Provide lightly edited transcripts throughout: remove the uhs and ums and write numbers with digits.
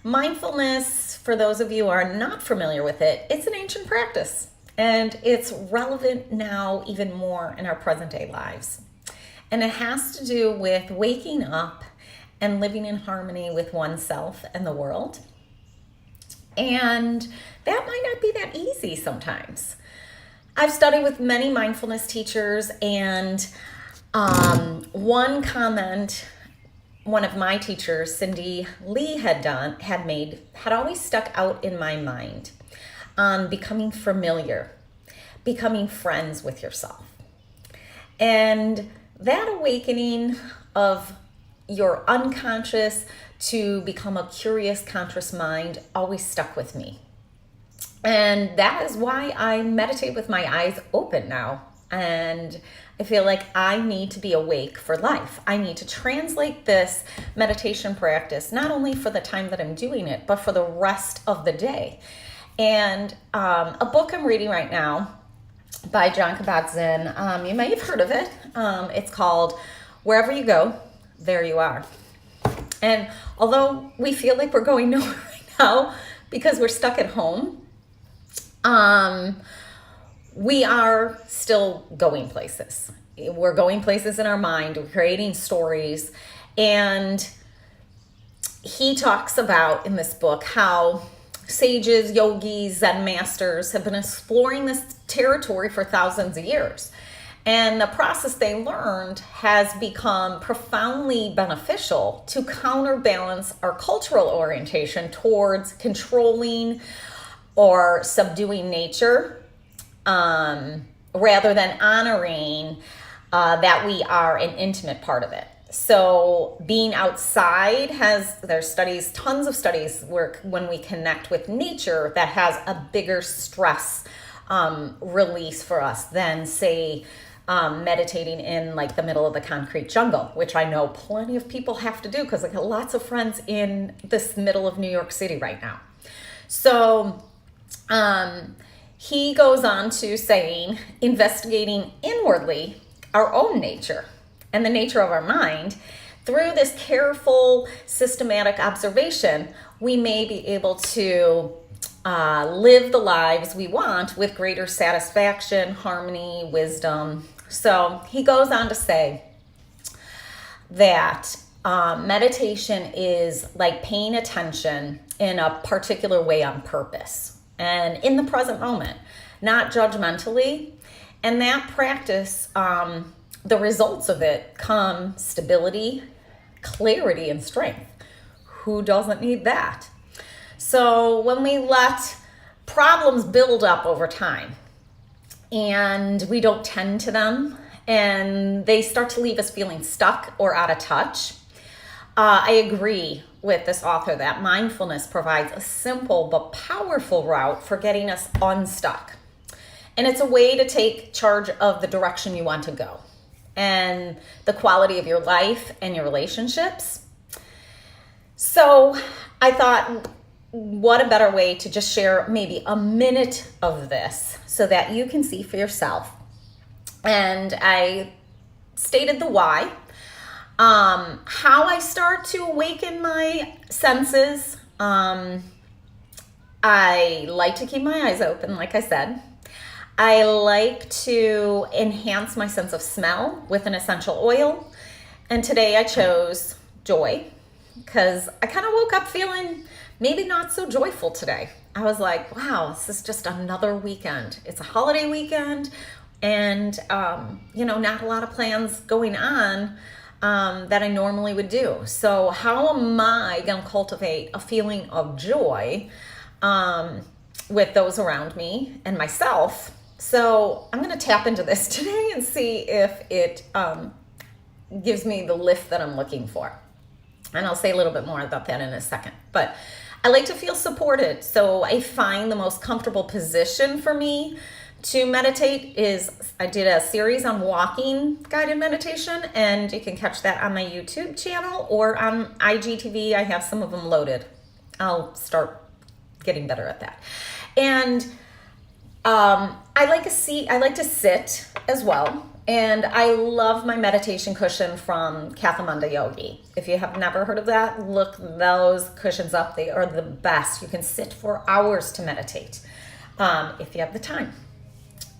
Mindfulness, for those of you who are not familiar with it, it's an ancient practice and it's relevant now even more in our present day lives. And it has to do with waking up and living in harmony with oneself and the world. And that might not be that easy sometimes. I've studied with many mindfulness teachers, and one comment one of my teachers, Cindy Lee, had always stuck out in my mind on becoming familiar, becoming friends with yourself. And that awakening of your unconscious to become a curious, conscious mind always stuck with me. And that is why I meditate with my eyes open now. And I feel like I need to be awake for life. I need to translate this meditation practice, not only for the time that I'm doing it, but for the rest of the day. And a book I'm reading right now by John Kabat-Zinn, you may have heard of it. It's called Wherever You Go, There You Are. And although we feel like we're going nowhere right now because we're stuck at home, we are still going places. We're going places in our mind. We're creating stories. And he talks about in this book how sages, yogis, Zen masters have been exploring this territory for thousands of years. And the process they learned has become profoundly beneficial to counterbalance our cultural orientation towards controlling or subduing nature, rather than honoring that we are an intimate part of it. So being outside there's studies, tons of studies where when we connect with nature, that has a bigger stress release for us than, say, meditating in like the middle of the concrete jungle, which I know plenty of people have to do because I got lots of friends in this middle of New York City right now. So he goes on to saying, investigating inwardly our own nature and the nature of our mind, through this careful, systematic observation, we may be able to live the lives we want with greater satisfaction, harmony, wisdom. So he goes on to say that meditation is like paying attention in a particular way on purpose and in the present moment, not judgmentally. And that practice, the results of it come stability, clarity, and strength. Who doesn't need that? So when we let problems build up over time and we don't tend to them and they start to leave us feeling stuck or out of touch, I agree with this author that mindfulness provides a simple but powerful route for getting us unstuck. And it's a way to take charge of the direction you want to go and the quality of your life and your relationships. So I thought, what a better way to just share maybe a minute of this so that you can see for yourself. And I stated the why. How I start to awaken my senses. I like to keep my eyes open, like I said. I like to enhance my sense of smell with an essential oil. And today I chose joy because I kind of woke up feeling maybe not so joyful today. I was like, wow, this is just another weekend. It's a holiday weekend and, not a lot of plans going on that I normally would do. So how am I going to cultivate a feeling of joy with those around me and myself? So I'm going to tap into this today and see if it gives me the lift that I'm looking for. And I'll say a little bit more about that in a second. But I like to feel supported. So I find the most comfortable position for me to meditate is, I did a series on walking guided meditation, and you can catch that on my YouTube channel or on IGTV. I have some of them loaded. I'll start getting better at that. And I like to sit as well. And I love my meditation cushion from Kathamanda Yogi. If you have never heard of that, look those cushions up. They are the best. You can sit for hours to meditate if you have the time.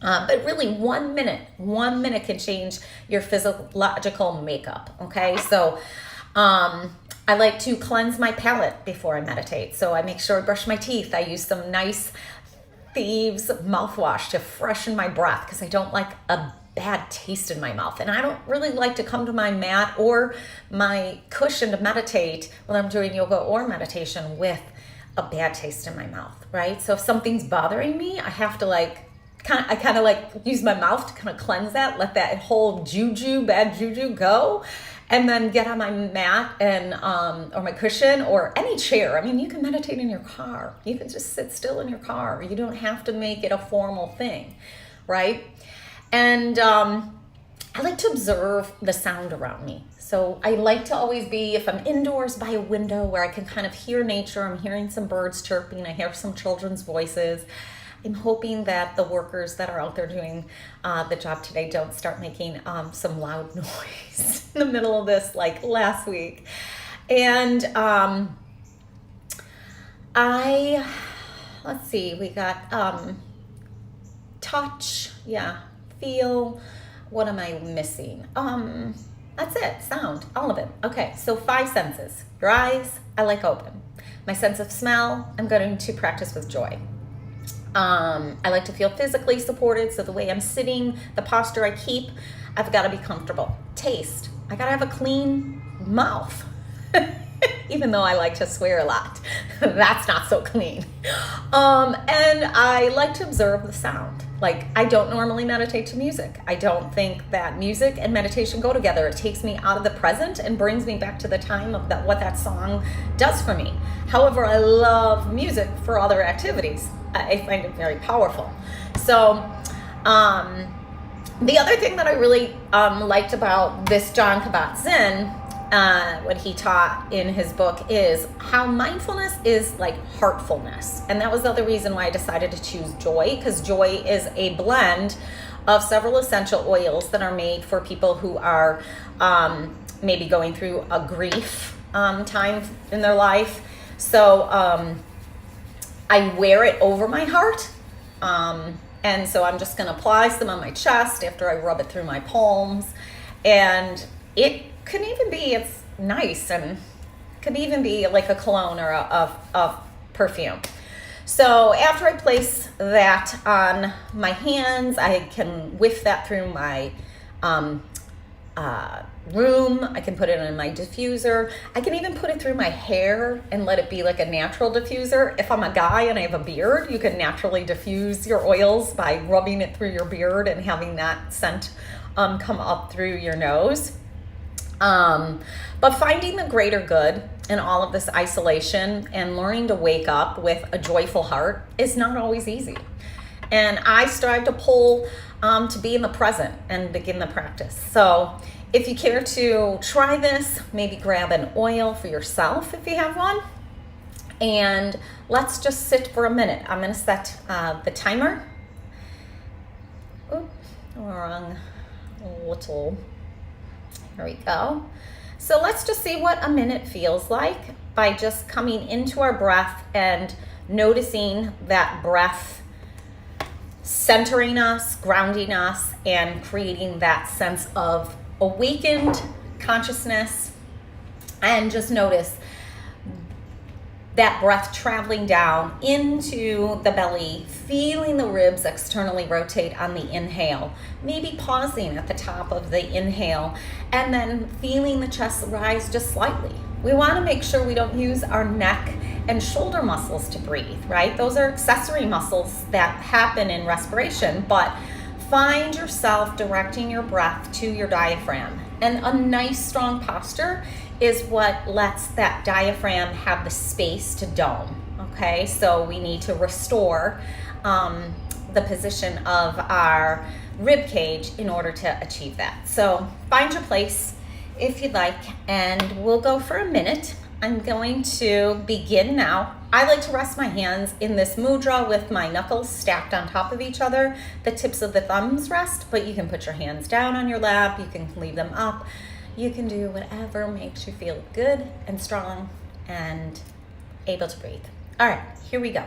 But really 1 minute can change your physiological makeup, okay? So I like to cleanse my palate before I meditate. So I make sure I brush my teeth. I use some nice Thieves mouthwash to freshen my breath because I don't like a bad taste in my mouth. And I don't really like to come to my mat or my cushion to meditate when I'm doing yoga or meditation with a bad taste in my mouth, right? So if something's bothering me, I have to I kind of use my mouth to kind of cleanse that, let that whole bad juju go, and then get on my mat and or my cushion or any chair. I mean, you can meditate in your car. You can just sit still in your car. You don't have to make it a formal thing, right? And I like to observe the sound around me. So I like to always be, if I'm indoors by a window where I can kind of hear nature, I'm hearing some birds chirping, I hear some children's voices. I'm hoping that the workers that are out there doing the job today don't start making some loud noise in the middle of this like last week. And let's see, we got touch, feel. What am I missing? That's it, sound, all of it. Okay, so 5 senses. Your eyes, I like open. My sense of smell, I'm going to practice with joy. I like to feel physically supported, so the way I'm sitting, the posture I keep, I've got to be comfortable. Taste, I got to have a clean mouth, even though I like to swear a lot. That's not so clean. And I like to observe the sound. Like, I don't normally meditate to music. I don't think that music and meditation go together. It takes me out of the present and brings me back to the time of what that song does for me. However, I love music for other activities. I find it very powerful. So the other thing that I really liked about this Jon Kabat-Zinn, what he taught in his book, is how mindfulness is like heartfulness. And that was the other reason why I decided to choose joy, because joy is a blend of several essential oils that are made for people who are maybe going through a grief time in their life. So I wear it over my heart. And so I'm just going to apply some on my chest after I rub it through my palms. And it can even be, it's nice, and could even be like a cologne or a perfume. So after I place that on my hands, I can whiff that through my room. I can put it in my diffuser. I can even put it through my hair and let it be like a natural diffuser. If I'm a guy and I have a beard, you can naturally diffuse your oils by rubbing it through your beard and having that scent come up through your nose. But finding the greater good in all of this isolation and learning to wake up with a joyful heart is not always easy. And I strive to pull to be in the present and begin the practice. So if you care to try this, maybe grab an oil for yourself if you have one. And let's just sit for a minute. I'm going to set the timer. Oop, wrong little. Here we go. So let's just see what a minute feels like by just coming into our breath and noticing that breath centering us, grounding us, and creating that sense of awakened consciousness. And just notice that breath traveling down into the belly, feeling the ribs externally rotate on the inhale, maybe pausing at the top of the inhale, and then feeling the chest rise just slightly. We want to make sure we don't use our neck and shoulder muscles to breathe, right? Those are accessory muscles that happen in respiration, but find yourself directing your breath to your diaphragm. And a nice strong posture is what lets that diaphragm have the space to dome, okay? So we need to restore the position of our rib cage in order to achieve that. So find your place if you'd like, and we'll go for a minute I'm going to begin now. I like to rest my hands in this mudra with my knuckles stacked on top of each other. The tips of the thumbs rest, but you can put your hands down on your lap. You can leave them up. You can do whatever makes you feel good and strong and able to breathe. All right, here we go.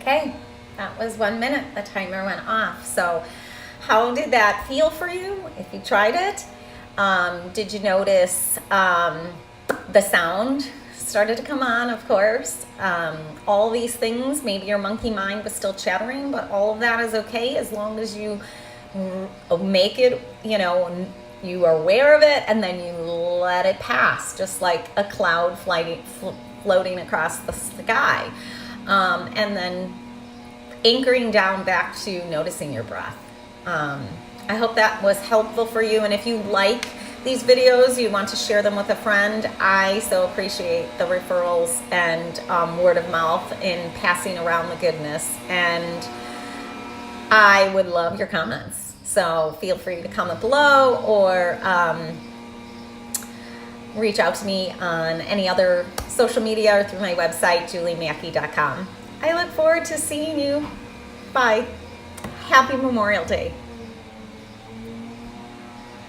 Okay, that was 1 minute. The timer went off. So how did that feel for you if you tried it? Did you notice the sound started to come on, of course? All these things, maybe your monkey mind was still chattering, but all of that is okay as long as you make it, you are aware of it and then you let it pass, just like a cloud floating across the sky. And then anchoring down back to noticing your breath. I hope that was helpful for you. And if you like these videos, you want to share them with a friend, I so appreciate the referrals and word of mouth in passing around the goodness. And I would love your comments. So feel free to comment below or reach out to me on any other social media or through my website, juliemackey.com. I look forward to seeing you. Bye. Happy Memorial Day.